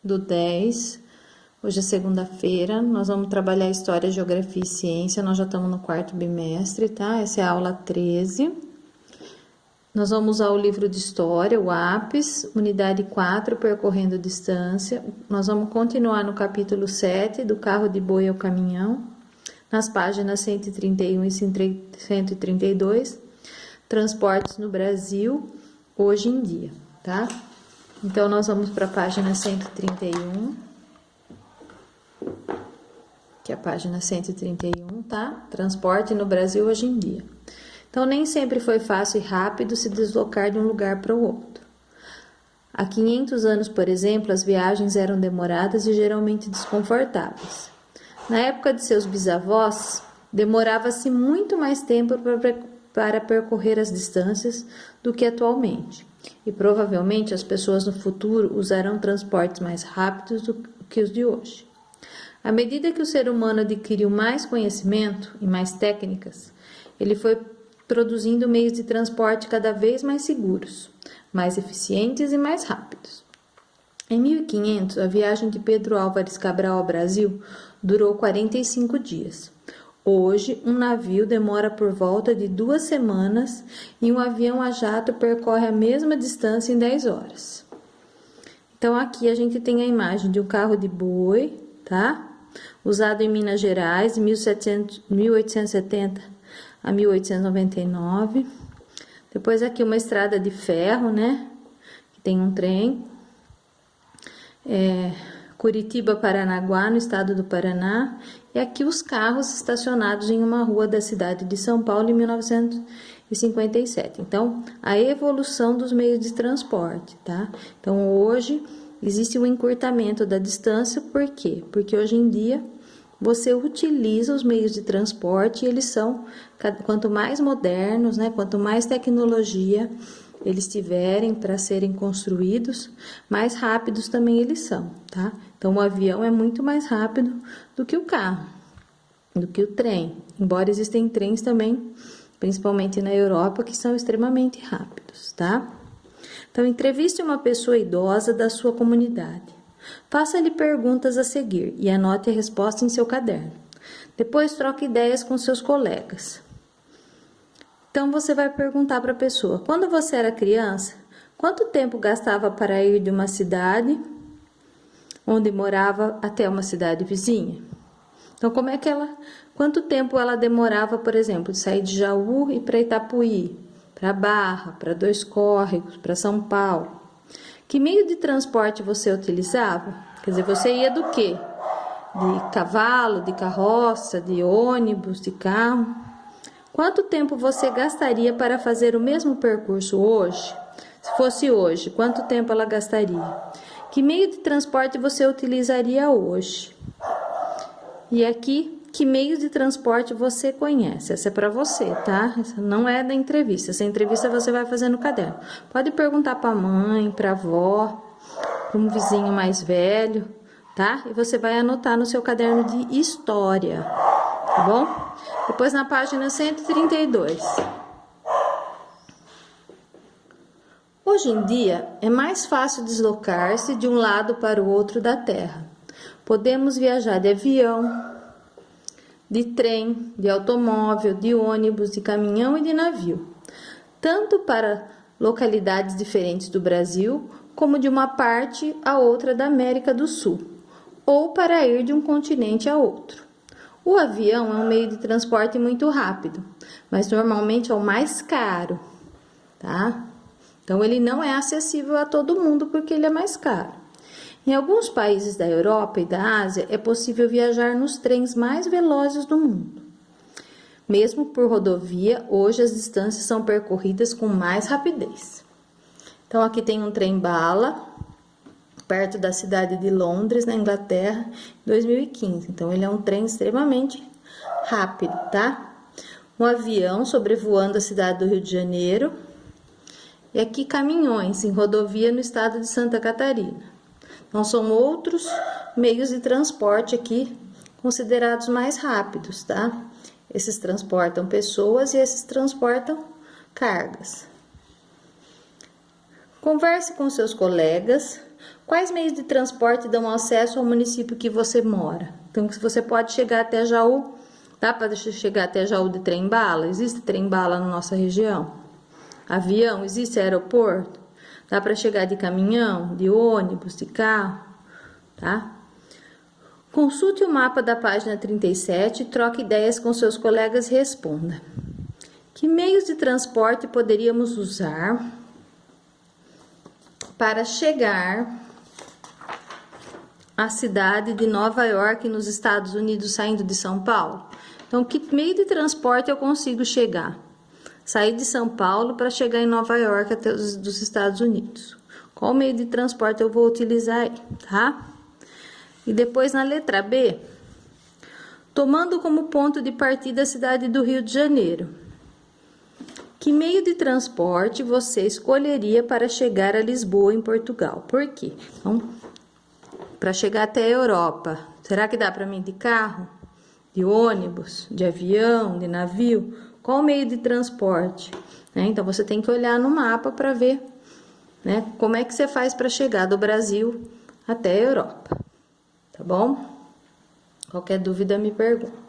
do 10. Hoje é segunda-feira, nós vamos trabalhar História, Geografia e Ciência, nós já estamos no quarto bimestre, tá? Essa é a aula 13. Nós vamos usar o livro de História, o APES, unidade 4, Percorrendo Distância. Nós vamos continuar no capítulo 7, do carro de boi ao caminhão, nas páginas 131 e 132, Transportes no Brasil, hoje em dia, tá? Então, nós vamos para a página 131, que é a página 131, tá? Transporte no Brasil hoje em dia. Então, nem sempre foi fácil e rápido se deslocar de um lugar para o outro. Há 500 anos, por exemplo, as viagens eram demoradas e geralmente desconfortáveis. Na época de seus bisavós, demorava-se muito mais tempo para percorrer as distâncias do que atualmente. E provavelmente as pessoas no futuro usarão transportes mais rápidos do que os de hoje. À medida que o ser humano adquiriu mais conhecimento e mais técnicas, ele foi produzindo meios de transporte cada vez mais seguros, mais eficientes e mais rápidos. Em 1500, a viagem de Pedro Álvares Cabral ao Brasil durou 45 dias. Hoje, um navio demora por volta de 2 semanas e um avião a jato percorre a mesma distância em 10 horas. Então, aqui a gente tem a imagem de um carro de boi, tá? Usado em Minas Gerais, de 1870 a 1899. Depois aqui uma estrada de ferro, né? Que tem um trem. Curitiba, Paranaguá, no estado do Paraná. E aqui os carros estacionados em uma rua da cidade de São Paulo em 1957. Então, a evolução dos meios de transporte, tá? Então, hoje existe um encurtamento da distância, por quê? Porque hoje em dia você utiliza os meios de transporte e eles são, quanto mais modernos, né, quanto mais tecnologia eles tiverem para serem construídos, mais rápidos também eles são, tá? Então, o avião é muito mais rápido do que o carro, do que o trem, embora existem trens também, principalmente na Europa, que são extremamente rápidos, tá? Então, entreviste uma pessoa idosa da sua comunidade. Faça-lhe perguntas a seguir e anote a resposta em seu caderno. Depois, troque ideias com seus colegas. Então, você vai perguntar para a pessoa: quando você era criança, quanto tempo gastava para ir de uma cidade onde morava até uma cidade vizinha? Então, quanto tempo ela demorava, por exemplo, de sair de Jaú e para Itapuí, para Barra, para Dois Córregos, para São Paulo? Que meio de transporte você utilizava? Quer dizer, você ia do quê? De cavalo, de carroça, de ônibus, de carro? Quanto tempo você gastaria para fazer o mesmo percurso hoje? Se fosse hoje, quanto tempo ela gastaria? Que meio de transporte você utilizaria hoje? E aqui, que meios de transporte você conhece? Essa é para você, tá? Essa não é da entrevista. Essa entrevista você vai fazer no caderno. Pode perguntar para a mãe, para a avó, para um vizinho mais velho, tá? E você vai anotar no seu caderno de história, tá bom? Depois na página 132. Hoje em dia, é mais fácil deslocar-se de um lado para o outro da Terra. Podemos viajar de avião, de trem, de automóvel, de ônibus, de caminhão e de navio, tanto para localidades diferentes do Brasil, como de uma parte a outra da América do Sul, ou para ir de um continente a outro. O avião é um meio de transporte muito rápido, mas normalmente é o mais caro, tá? Então, ele não é acessível a todo mundo porque ele é mais caro. Em alguns países da Europa e da Ásia, é possível viajar nos trens mais velozes do mundo. Mesmo por rodovia, hoje as distâncias são percorridas com mais rapidez. Então, aqui tem um trem-bala, perto da cidade de Londres, na Inglaterra, em 2015. Então, ele é um trem extremamente rápido, tá? Um avião sobrevoando a cidade do Rio de Janeiro. E aqui caminhões em rodovia no estado de Santa Catarina. Então, são outros meios de transporte aqui considerados mais rápidos, tá? Esses transportam pessoas e esses transportam cargas. Converse com seus colegas Quais meios de transporte dão acesso ao município que você mora? Então, você pode chegar até Jaú. Dá para chegar até Jaú de trem-bala? Existe trem-bala na nossa região? Avião? Existe aeroporto? Dá para chegar de caminhão, de ônibus, de carro? Tá? Consulte o mapa da página 37, troque ideias com seus colegas e responda. Que meios de transporte poderíamos usar para chegar à cidade de Nova York, nos Estados Unidos, saindo de São Paulo? Então, que meio de transporte eu consigo chegar? Sair de São Paulo para chegar em Nova York, até dos Estados Unidos. Qual meio de transporte eu vou utilizar aí, tá? E depois, na letra B, tomando como ponto de partida a cidade do Rio de Janeiro. Que meio de transporte você escolheria para chegar a Lisboa, em Portugal? Por quê? Então, para chegar até a Europa, será que dá para mim de carro, de ônibus, de avião, de navio? Qual meio de transporte? Então, você tem que olhar no mapa para ver, como é que você faz para chegar do Brasil até a Europa. Tá bom? Qualquer dúvida, me pergunta.